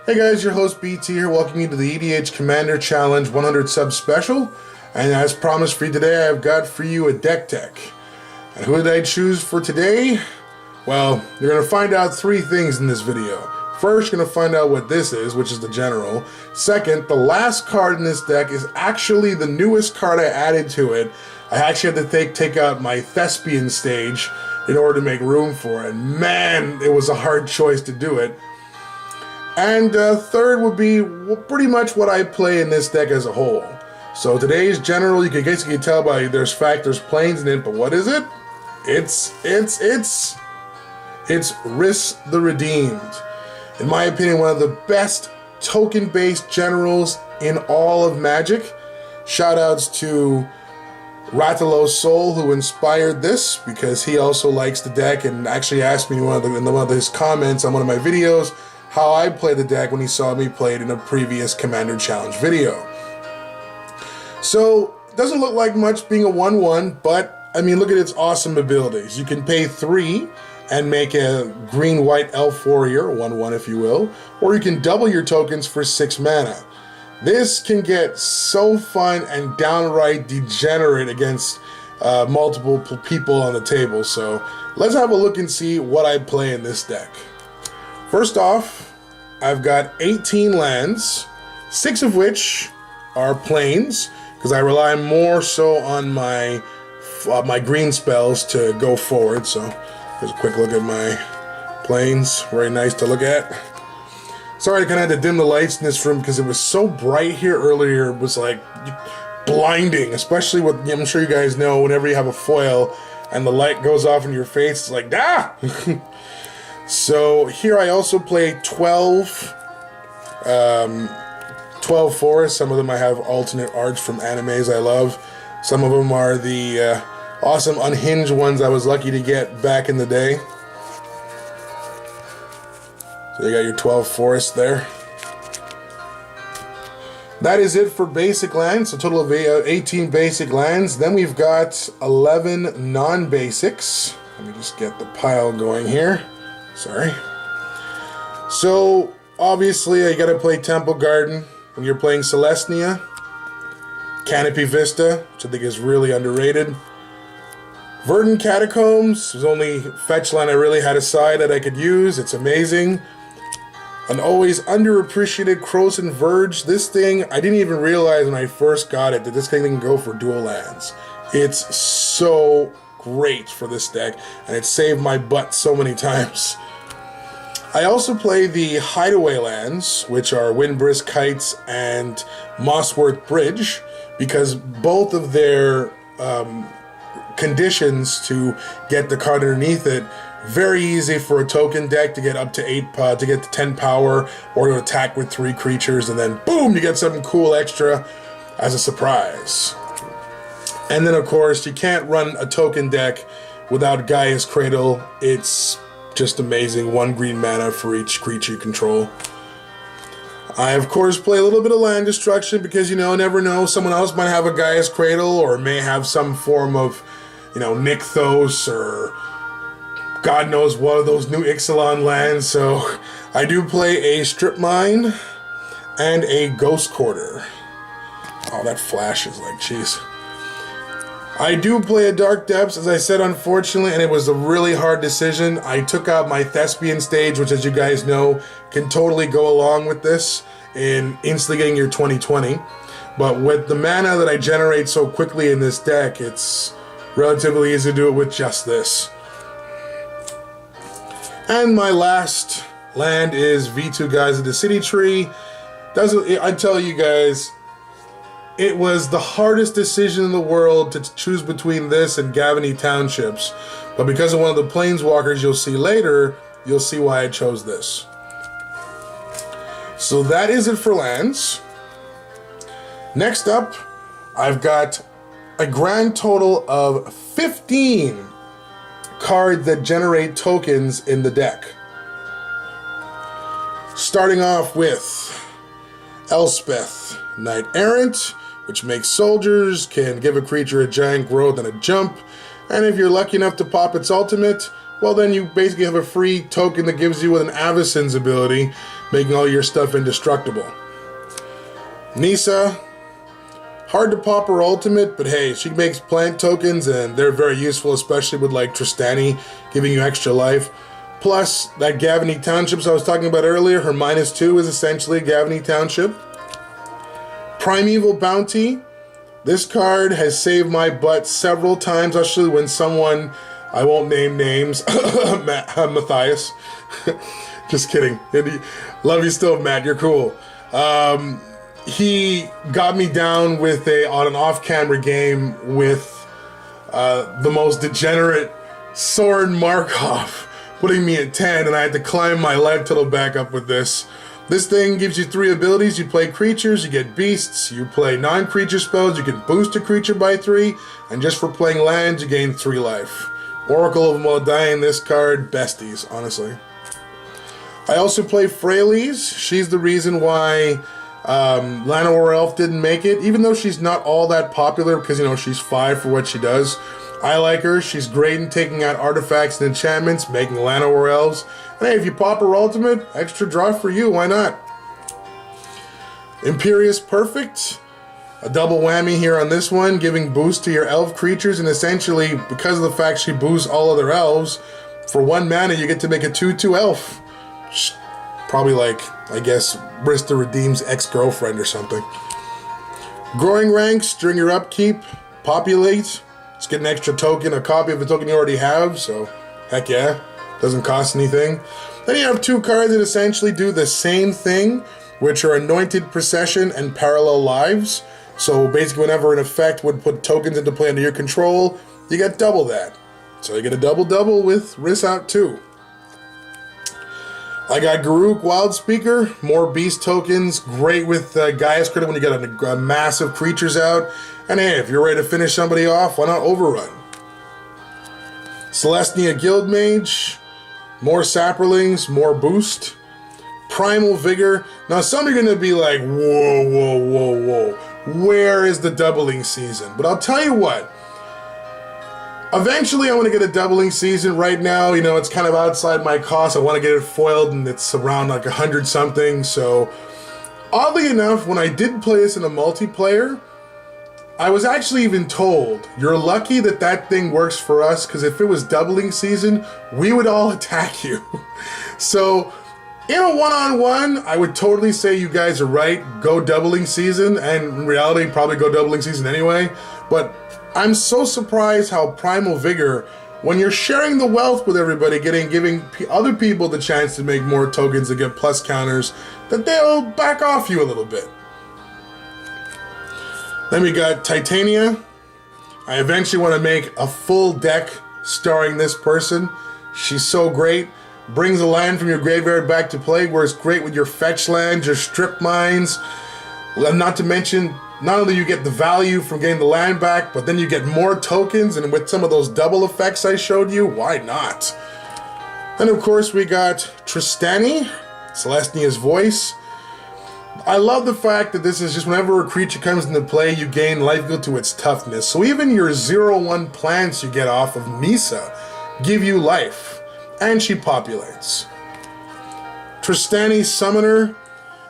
Hey guys, your host BT here, welcoming you to the EDH Commander Challenge 100 sub special. And as promised for you today, I've got for you a deck tech. And who did I choose for today? Well, you're going to find out three things in this video. First, you're going to find out what this is, which is the general. Second, the last card in this deck is actually the newest card I added to it. I actually had to take out my Thespian stage in order to make room for it. Man, it was a hard choice to do it. And third would be pretty much what I play in this deck as a whole. So today's general, you can basically tell by there's planes in it, but what is it? It's Rhys the Redeemed. In my opinion, one of the best token-based generals in all of Magic. Shoutouts to Ratalo Soul, who inspired this, because he also likes the deck and actually asked me in one of his comments on one of my videos how I play the deck when he saw me play it in a previous Commander Challenge video. So, it doesn't look like much being a 1/1, but, I mean, look at its awesome abilities. You can pay 3 and make a green-white elf warrior, 1/1 if you will, or you can double your tokens for 6 mana. This can get so fun and downright degenerate against multiple people on the table, so let's have a look and see what I play in this deck. First off, I've got 18 lands, 6 of which are plains, because I rely more so on my green spells to go forward. So here's a quick look at my plains, very nice to look at. Sorry I kind of had to dim the lights in this room because it was so bright here earlier, it was like blinding, especially with, I'm sure you guys know, whenever you have a foil and the light goes off in your face, it's like, ah! So here I also play 12 forests. Some of them I have alternate arts from animes I love. Some of them are the awesome unhinged ones I was lucky to get back in the day. So you got your 12 forests there. That is it for basic lands, so a total of 18 basic lands. Then we've got 11 non-basics. Let me just get the pile going here. Sorry. So, obviously, I gotta play Temple Garden when you're playing Celestia. Canopy Vista, which I think is really underrated. Verdant Catacombs was only fetch line I really had aside that I could use. It's amazing. An always underappreciated Croson Verge. This thing, I didn't even realize when I first got it that this thing can go for dual lands. It's so great for this deck, and it saved my butt so many times. I also play the Hideaway lands, which are Windbrisk Kites and Mossworth Bridge, because both of their conditions to get the card underneath it, very easy for a token deck to get up to 8 to get to 10 power, or to attack with 3 creatures, and then boom, you get something cool extra as a surprise. And then, of course, you can't run a token deck without Gaia's Cradle. It's just amazing. 1 green mana for each creature you control. I, of course, play a little bit of land destruction because, you know, never know. Someone else might have a Gaia's Cradle or may have some form of, you know, Nykthos or God knows what of those new Ixalan lands. So I do play a Strip Mine and a Ghost Quarter. Oh, that flashes like, jeez. I do play a Dark Depths, as I said, unfortunately, and it was a really hard decision. I took out my Thespian stage, which, as you guys know, can totally go along with this in instantly getting your 20/20. But with the mana that I generate so quickly in this deck, it's relatively easy to do it with just this. And my last land is V2 Guys of the City Tree. I tell you guys, it was the hardest decision in the world to choose between this and Gavany Townships. But because of one of the Planeswalkers you'll see later, you'll see why I chose this. So that is it for lands. Next up, I've got a grand total of 15 cards that generate tokens in the deck. Starting off with Elspeth, Knight Errant, which makes soldiers, can give a creature a giant growth and a jump, and if you're lucky enough to pop its ultimate, well then you basically have a free token that gives you with an Avicen's ability, making all your stuff indestructible. Nissa, hard to pop her ultimate, but hey, she makes plant tokens and they're very useful, especially with like Tristani giving you extra life. Plus, that Gavany Townships I was talking about earlier, her -2 is essentially a Gavany Township. Primeval Bounty. This card has saved my butt several times, actually, when someone, I won't name names, Matthias. Just kidding. Love you still, Matt, you're cool. He got me down with on an off-camera game with the most degenerate Soren Markov, putting me at 10, and I had to climb my life total back up with this. This thing gives you 3 abilities. You play creatures, you get beasts, you play non-creature spells, you can boost a creature by 3, and just for playing lands, you gain 3 life. Oracle of Moldain, this card, besties, honestly. I also play Freyalise. She's the reason why Llanowar Elf didn't make it, even though she's not all that popular because, you know, she's 5 for what she does. I like her. She's great in taking out artifacts and enchantments, making Llanowar Elves. And hey, if you pop her ultimate, extra draw for you, why not? Imperious Perfect. A double whammy here on this one, giving boost to your elf creatures, and essentially, because of the fact she boosts all other elves, for 1 mana you get to make a 2/2 elf. Probably like, I guess, Rhys the Redeem's ex-girlfriend or something. Growing ranks during your upkeep, populate. Just get an extra token, a copy of a token you already have, so heck yeah, doesn't cost anything. Then you have 2 cards that essentially do the same thing, which are Anointed Procession and Parallel Lives. So basically whenever an effect would put tokens into play under your control, you get double that. So you get a double-double with Rhys out too. I got Garruk Wildspeaker, more beast tokens, great with Gaia's Credit when you get a massive creatures out. And hey, if you're ready to finish somebody off, why not Overrun? Celestia Guildmage, more Saprolings, more boost. Primal Vigor. Now some are going to be like, whoa, whoa, whoa, whoa. Where is the doubling season? But I'll tell you what. Eventually I want to get a doubling season. Right now, you know, it's kind of outside my cost. I want to get it foiled and it's around like 100 something. So oddly enough, when I did play this in a multiplayer, I was actually even told, you're lucky that that thing works for us, because if it was doubling season, we would all attack you. So in a one-on-one, I would totally say you guys are right. Go doubling season, and in reality, probably go doubling season anyway. But I'm so surprised how Primal Vigor, when you're sharing the wealth with everybody, giving other people the chance to make more tokens and get plus counters, that they'll back off you a little bit. Then we got Titania. I eventually want to make a full deck starring this person. She's so great. Brings a land from your graveyard back to play, where it's great with your fetch lands, your strip mines. Not to mention, not only you get the value from getting the land back, but then you get more tokens, and with some of those double effects I showed you, why not? And of course we got Tristani, Celestia's Voice. I love the fact that this is just whenever a creature comes into play, you gain life equal to its toughness. So even your 0/1 plants you get off of Nissa give you life. And she populates. Tristani Summoner.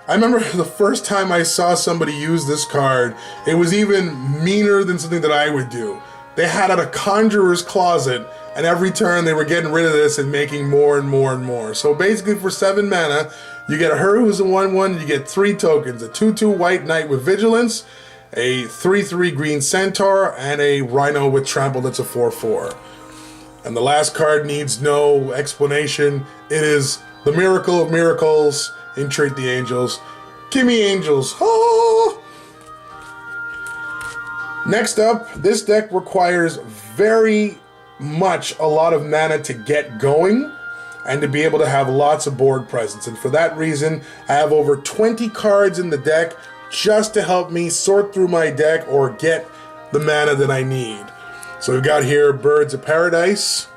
I remember the first time I saw somebody use this card, it was even meaner than something that I would do. They had out a Conjurer's Closet, and every turn they were getting rid of this and making more and more and more. So basically for 7 mana, you get her who's a 1/1, you get 3 tokens, a 2/2 White Knight with Vigilance, a 3/3 Green Centaur, and a Rhino with Trample that's a 4/4. And the last card needs no explanation. It is the Miracle of Miracles, Entreat the Angels. Gimme Angels. Oh! Next up, this deck requires very much a lot of mana to get going and to be able to have lots of board presence. And for that reason, I have over 20 cards in the deck just to help me sort through my deck or get the mana that I need. So we've got here Birds of Paradise.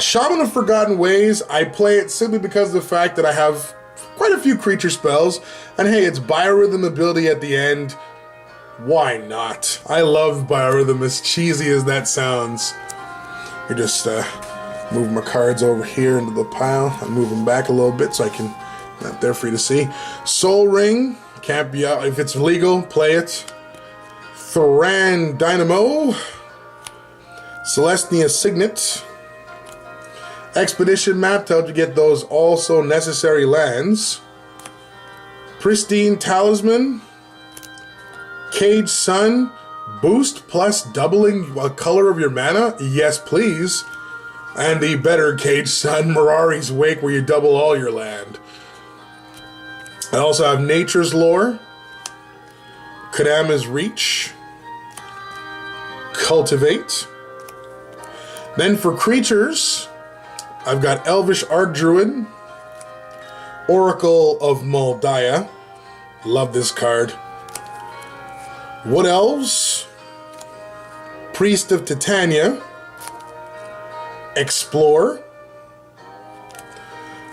Shaman of Forgotten Ways, I play it simply because of the fact that I have quite a few creature spells. And hey, it's Biorhythm ability at the end. Why not? I love Biorhythm, as cheesy as that sounds. You just move my cards over here into the pile. I move them back a little bit so I can, not there for you to see. Soul Ring, can't be out. If it's legal, play it. Thoran Dynamo. Celestia Signet. Expedition Map to help you get those also necessary lands. Pristine Talisman. Cage Sun. Boost plus doubling a color of your mana? Yes, please. And the better Cage Sun, Mirari's Wake, where you double all your land. I also have Nature's Lore. Kadama's Reach. Cultivate. Then for creatures, I've got Elvish Archdruid, Oracle of Moldiah. Love this card. Wood Elves, Priest of Titania, Explore,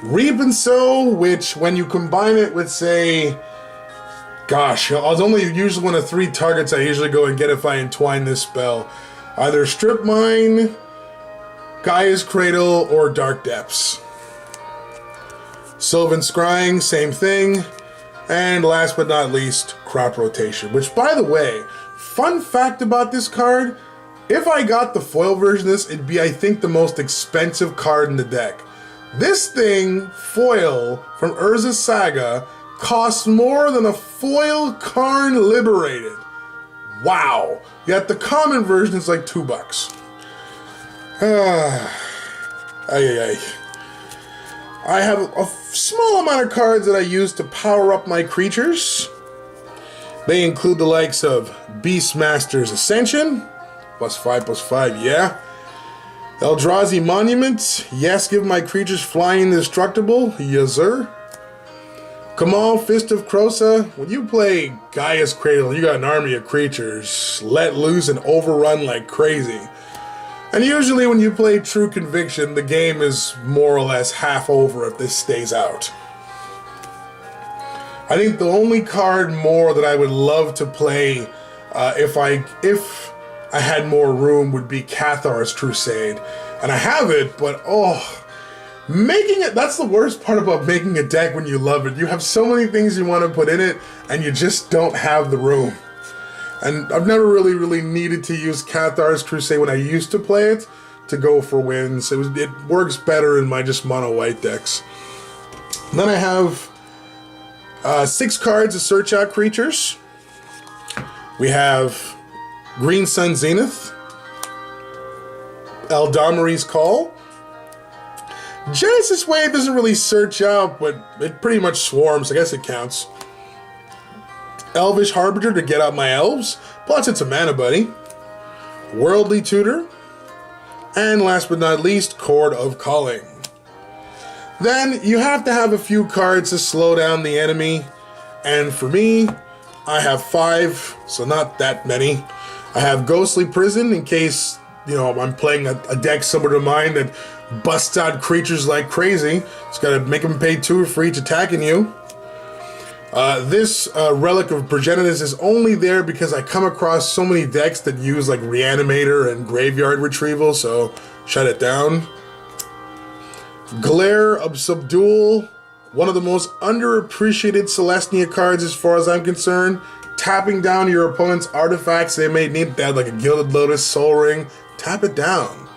Reap and Sow, which when you combine it with, say, gosh, it's only usually one of 3 targets I usually go and get if I entwine this spell. Either Strip Mine, Gaia's Cradle, or Dark Depths. Sylvan Scrying, same thing. And last but not least, Crop Rotation. Which, by the way, fun fact about this card, if I got the foil version of this, it'd be, I think, the most expensive card in the deck. This thing, foil, from Urza's Saga, costs more than a foil Karn Liberated. Wow. Yet the common version is like $2. I have a small amount of cards that I use to power up my creatures. They include the likes of Beastmaster's Ascension, +5/+5, yeah. Eldrazi Monument, yes, give my creatures flying indestructible, yes sir. Kamal, Fist of Krosa, when you play Gaia's Cradle, you got an army of creatures, let loose and overrun like crazy. And usually when you play True Conviction, the game is more or less half over if this stays out. I think the only card more that I would love to play if I had more room would be Cathar's Crusade. And I have it, but making it, that's the worst part about making a deck when you love it. You have so many things you want to put in it, and you just don't have the room. And I've never really needed to use Cathar's Crusade when I used to play it to go for wins. It works better in my just mono white decks. And then I have 6 cards to search out creatures. We have Green Sun Zenith, Eldamari's Call. Genesis Wave doesn't really search out, but it pretty much swarms. I guess it counts. Elvish Harbinger to get out my elves, plus it's a mana buddy. Worldly Tutor. And last but not least, Chord of Calling. Then you have to have a few cards to slow down the enemy. And for me, I have 5, so not that many. I have Ghostly Prison in case, I'm playing a deck similar to mine that busts out creatures like crazy. It's got to make them pay 2 for each attacking you. This Relic of Progenitus is only there because I come across so many decks that use like Reanimator and Graveyard Retrieval, so shut it down. Glare of Subdual, one of the most underappreciated Celestia cards as far as I'm concerned. Tapping down your opponent's artifacts they may need, that like a Gilded Lotus, Soul Ring, tap it down.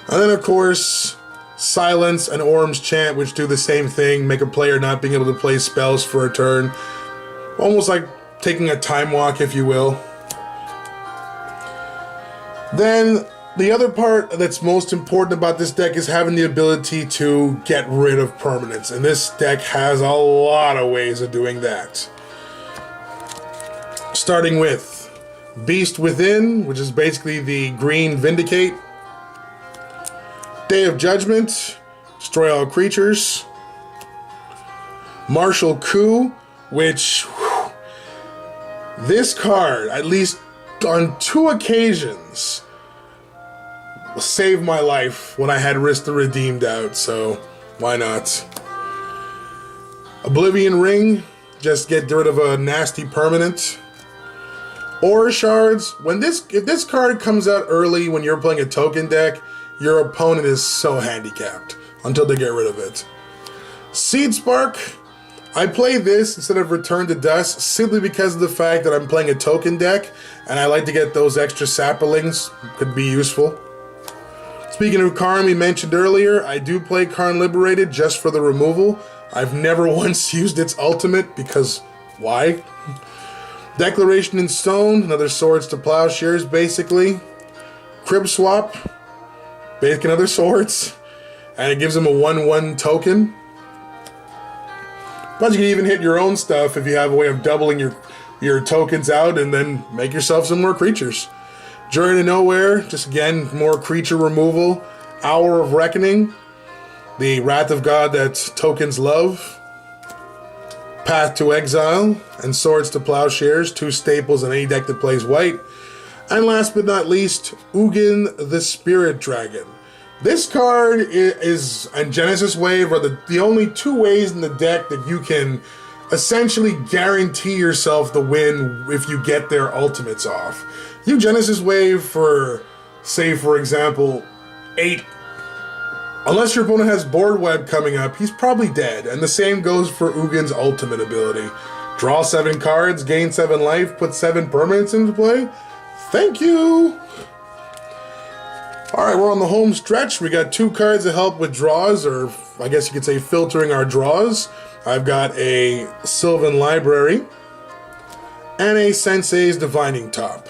And then of course, Silence and Orm's Chant, which do the same thing, make a player not being able to play spells for a turn. Almost like taking a time walk, if you will. Then, the other part that's most important about this deck is having the ability to get rid of permanents, and this deck has a lot of ways of doing that. Starting with Beast Within, which is basically the green Vindicate. Day of Judgment, destroy all creatures. Martial Coup, which, this card, at least on 2 occasions, saved my life when I had Risk the Redeemed out, so why not? Oblivion Ring, just get rid of a nasty permanent. Aura Shards, if this card comes out early when you're playing a token deck, your opponent is so handicapped until they get rid of it. Seed Spark, I play this instead of Return to Dust simply because of the fact that I'm playing a token deck and I like to get those extra saplings, could be useful. Speaking of Karn, we mentioned earlier, I do play Karn Liberated just for the removal. I've never once used its ultimate because why? Declaration in Stone, another Swords to Plowshares basically. Crib Swap, basic another Swords, and it gives him a 1/1 token. Plus you can even hit your own stuff if you have a way of doubling your tokens out and then make yourself some more creatures. Journey to Nowhere, just again, more creature removal. Hour of Reckoning, the Wrath of God that tokens love. Path to Exile, and Swords to Plowshares, 2 staples in any deck that plays white. And last but not least, Ugin the Spirit Dragon. This card is, and Genesis Wave are the only 2 ways in the deck that you can essentially guarantee yourself the win if you get their ultimates off. You Genesis Wave for, say for example, 8. Unless your opponent has Board Web coming up, he's probably dead. And the same goes for Ugin's ultimate ability. Draw 7 cards, gain 7 life, put 7 permanents into play. Thank you! Alright, we're on the home stretch. We got 2 cards to help with draws, or I guess you could say filtering our draws. I've got a Sylvan Library and a Sensei's Divining Top.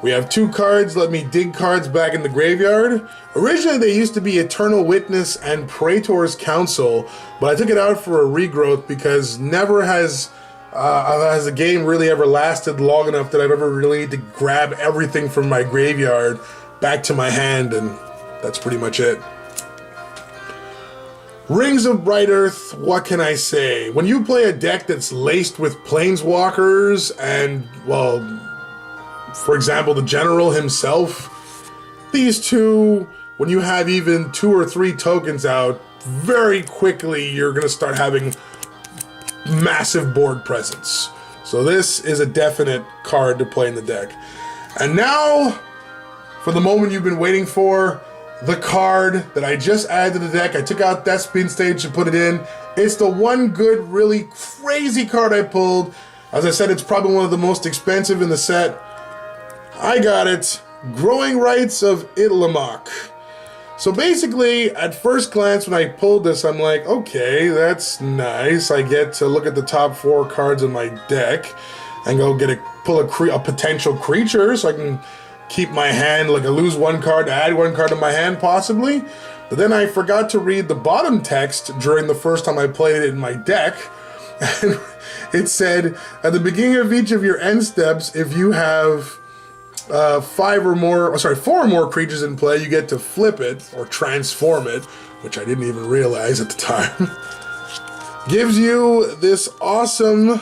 We have 2 cards, let me dig cards back in the graveyard. Originally they used to be Eternal Witness and Praetor's Council, but I took it out for a regrowth because never has the game really ever lasted long enough that I've ever really need to grab everything from my graveyard back to my hand, and that's pretty much it. Rings of Bright Earth, what can I say? When you play a deck that's laced with Planeswalkers and, well, for example, the General himself, these 2, when you have even 2 or 3 tokens out, very quickly you're going to start having massive board presence. So this is a definite card to play in the deck. And now, for the moment you've been waiting for, the card that I just added to the deck. I took out that spin stage and put it in. It's the one good, really crazy card I pulled. As I said, it's probably one of the most expensive in the set. I got it. Growing Rights of Itlimoc. So basically, at first glance when I pulled this, I'm like, okay, that's nice. I get to look at the top 4 cards in my deck and go pull a potential creature so I can keep my hand, like I lose 1 card to add 1 card to my hand possibly. But then I forgot to read the bottom text during the first time I played it in my deck. And it said, at the beginning of each of your end steps, if you have 4 or more creatures in play, you get to flip it or transform it, which I didn't even realize at the time. Gives you this awesome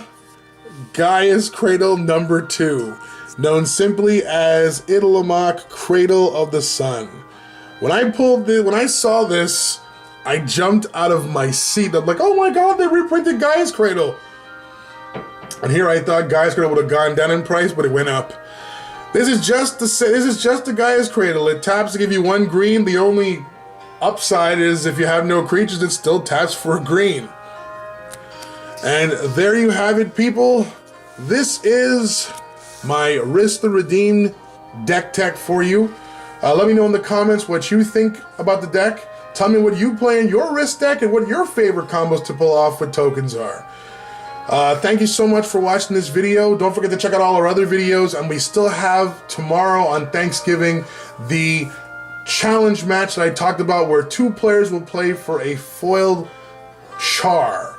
Gaia's Cradle number 2, known simply as Itlimoc Cradle of the Sun. When I saw this, I jumped out of my seat. I'm like, oh my god, they reprinted Gaia's Cradle. And here I thought Gaia's Cradle would have gone down in price, but it went up. This is just the Gaia's Cradle. It taps to give you 1 green. The only upside is if you have no creatures, it still taps for a green. And there you have it, people. This is my Rhys the Redeemed deck tech for you. Let me know in the comments what you think about the deck. Tell me what you play in your Rhys deck and what your favorite combos to pull off with tokens are. Thank you so much for watching this video. Don't forget to check out all our other videos, and we still have tomorrow on Thanksgiving the challenge match that I talked about where 2 players will play for a foiled char.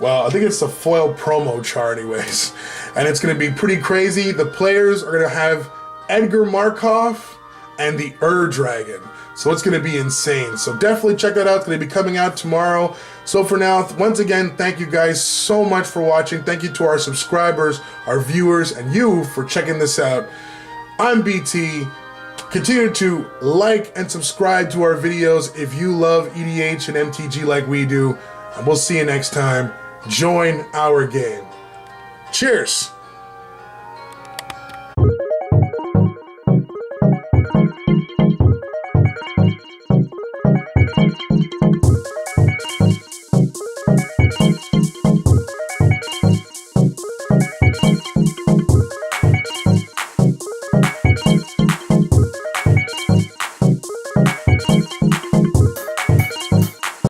Well, I think it's a foil promo char anyways. And it's going to be pretty crazy. The players are going to have Edgar Markov and the Dragon. So it's going to be insane. So definitely check that out. It's going to be coming out tomorrow. So for now, once again, thank you guys so much for watching. Thank you to our subscribers, our viewers, and you for checking this out. I'm BT. Continue to like and subscribe to our videos if you love EDH and MTG like we do. And we'll see you next time. Join our game. Cheers!